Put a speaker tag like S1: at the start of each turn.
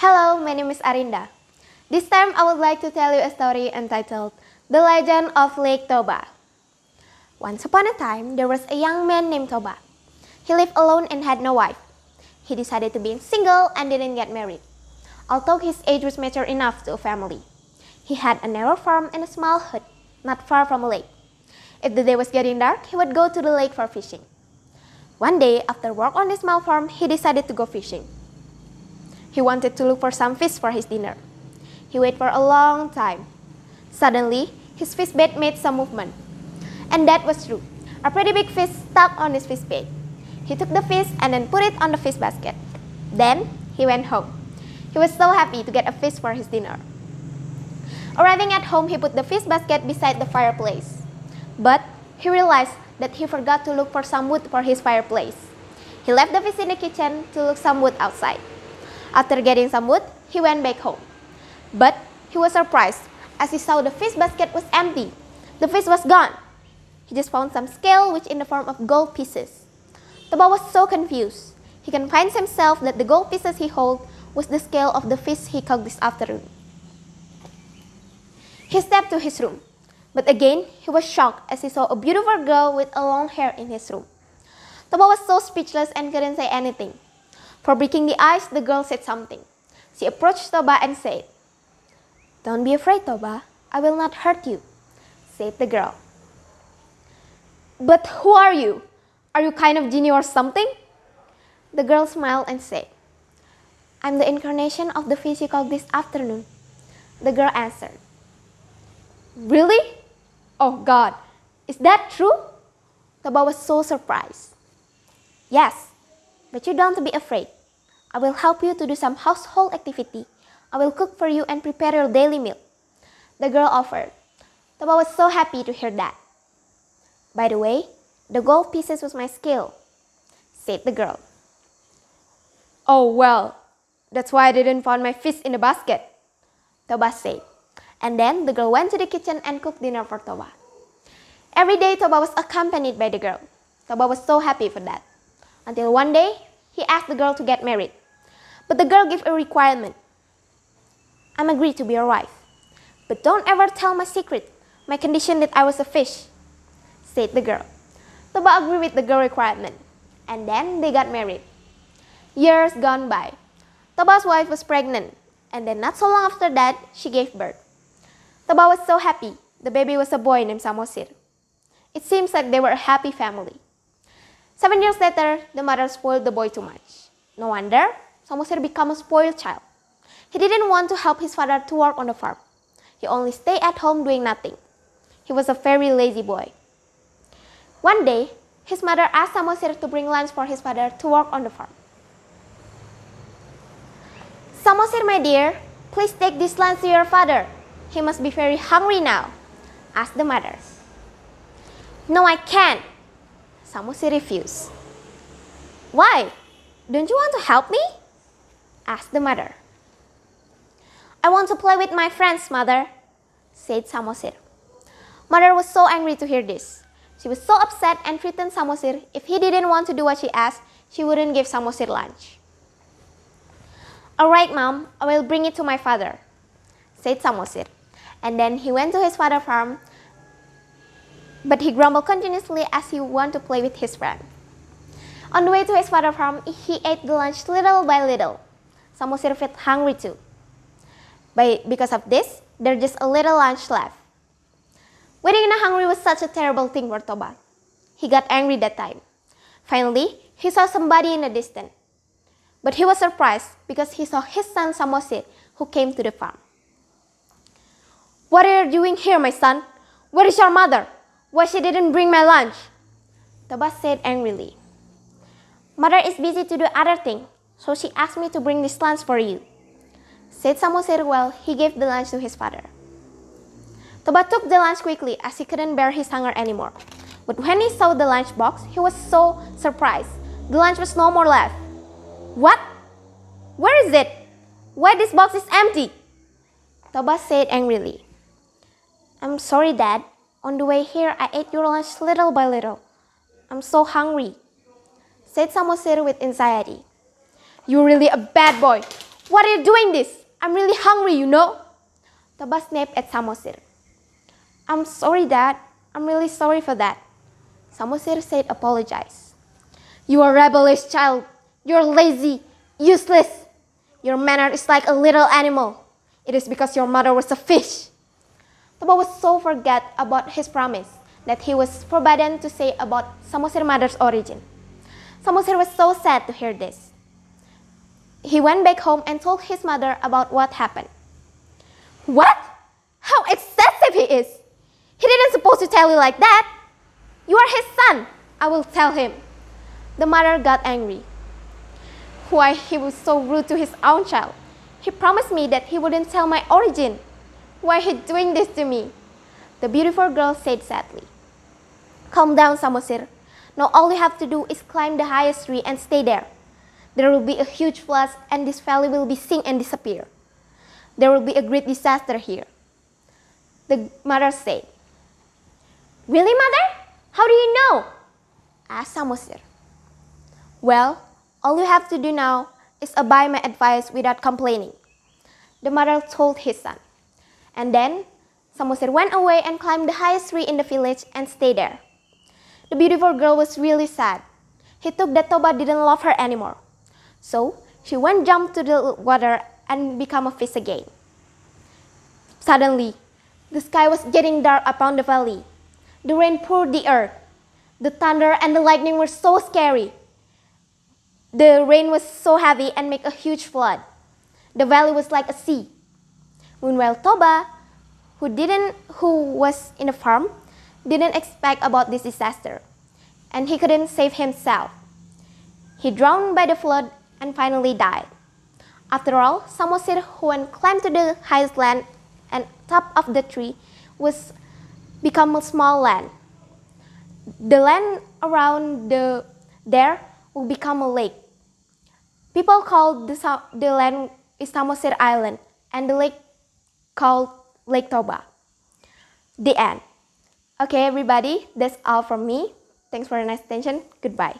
S1: Hello, my name is Arinda. This time I would like to tell you a story entitled The Legend of Lake Toba. Once upon a time, there was a young man named Toba. He lived alone and had no wife. He decided to be single and didn't get married, although his age was mature enough to a family. He had a narrow farm and a small hut, not far from a lake. If the day was getting dark, he would go to the lake for fishing. One day, after work on his small farm, he decided to go fishing. He wanted to look for some fish for his dinner. He waited for a long time. Suddenly, his fish bait made some movement. And that was true. A pretty big fish stuck on his fish bait. He took the fish and then put it on the fish basket. Then, he went home. He was so happy to get a fish for his dinner. Arriving at home, he put the fish basket beside the fireplace. But he realized that he forgot to look for some wood for his fireplace. He left the fish in the kitchen to look some wood outside. After getting some wood, he went back home. But he was surprised as he saw the fish basket was empty. The fish was gone. He just found some scale which in the form of gold pieces. Toba was so confused. He convinced himself that the gold pieces he held was the scale of the fish he caught this afternoon. He stepped to his room. But again, he was shocked as he saw a beautiful girl with a long hair in his room. Toba was so speechless and couldn't say anything. For breaking the ice, the girl said something. She approached Toba and said, "Don't be afraid, Toba. I will not hurt you," said the girl. "But who are you? Are you kind of genie or something?" The girl smiled and said, "I'm the incarnation of the fish you caught this afternoon." The girl answered, "Really? Oh God, is that true?" Toba was so surprised. "Yes, but you don't be afraid. I will help you to do some household activity. I will cook for you and prepare your daily meal," the girl offered. Toba was so happy to hear that. "By the way, the gold pieces was my skill," said the girl. "Oh well, that's why I didn't find my fish in the basket," Toba said. And then the girl went to the kitchen and cooked dinner for Toba. Every day Toba was accompanied by the girl. Toba was so happy for that. Until one day, he asked the girl to get married. But the girl gave a requirement. "I'm agreed to be your wife. But don't ever tell my secret, my condition that I was a fish," said the girl. Toba agreed with the girl requirement. And then they got married. Years gone by. Toba's wife was pregnant. And then not so long after that, she gave birth. Toba was so happy. The baby was a boy named Samosir. It seems like they were a happy family. 7 years later, the mother spoiled the boy too much. No wonder, Samosir became a spoiled child. He didn't want to help his father to work on the farm. He only stayed at home doing nothing. He was a very lazy boy. One day, his mother asked Samosir to bring lunch for his father to work on the farm. "Samosir, my dear, please take this lunch to your father. He must be very hungry now," asked the mother. "No, I can't," Samosir refused. "Why? Don't you want to help me?" asked the mother. "I want to play with my friends, mother," said Samosir. Mother was so angry to hear this. She was so upset and threatened Samosir if he didn't want to do what she asked, she wouldn't give Samosir lunch. "All right, Mom, I will bring it to my father," said Samosir. And then he went to his father's farm, but he grumbled continuously as he wanted to play with his friend. On the way to his father's farm, he ate the lunch little by little. Samosir felt hungry too. Because of this, there's just a little lunch left. Waiting in a hungry was such a terrible thing for Toba. He got angry that time. Finally, he saw somebody in the distance. But he was surprised because he saw his son Samosir who came to the farm. "What are you doing here, my son? Where is your mother? Why she didn't bring my lunch?" Toba said angrily. "Mother is busy to do other things, so she asked me to bring this lunch for you," said Samosir while he gave the lunch to his father. Toba took the lunch quickly as he couldn't bear his hunger anymore. But when he saw the lunch box, he was so surprised. The lunch was no more left. "What? Where is it? Why this box is empty?" Toba said angrily. "I'm sorry, Dad. On the way here, I ate your lunch little by little. I'm so hungry," said Samosir with anxiety. "You're really a bad boy. What are you doing this? I'm really hungry, you know. Toba snapped at Samosir. I'm sorry, Dad. I'm really sorry for that. Samosir said apologize. You are a rebellious child. You're lazy, useless. Your manner is like a little animal. It is because your mother was a fish. Toba was so forget about his promise that he was forbidden to say about Samosir's mother's origin. Samosir was so sad to hear this. He went back home and told his mother about what happened. What? How excessive he is! He didn't supposed to tell you like that. You are his son. I will tell him. The mother got angry. Why he was so rude to his own child? He promised me that he wouldn't tell my origin. Why he doing this to me? The beautiful girl said sadly. Calm down, Samosir. Now all you have to do is climb the highest tree and stay there. There will be a huge flood and this valley will be sink and disappear. There will be a great disaster here. The mother said. Really, mother? How do you know? Asked Samosir. Well, all you have to do now is obey my advice without complaining. The mother told his son. And then Samosir went away and climbed the highest tree in the village and stayed there. The beautiful girl was really sad. He took that Toba didn't love her anymore. So she went jump to the water and become a fish again. Suddenly, the sky was getting dark upon the valley. The rain poured the earth. The thunder and the lightning were so scary. The rain was so heavy and made a huge flood. The valley was like a sea. Meanwhile, Toba, who was in a farm, didn't expect about this disaster, and he couldn't save himself. He drowned by the flood and finally died. After all, Samosir, who went climbed to the highest land and top of the tree, was become a small land. The land around there will become a lake. People call the land Samosir Island and the lake called Lake Toba. The end. Okay, everybody, that's all from me. Thanks for your nice attention. Goodbye.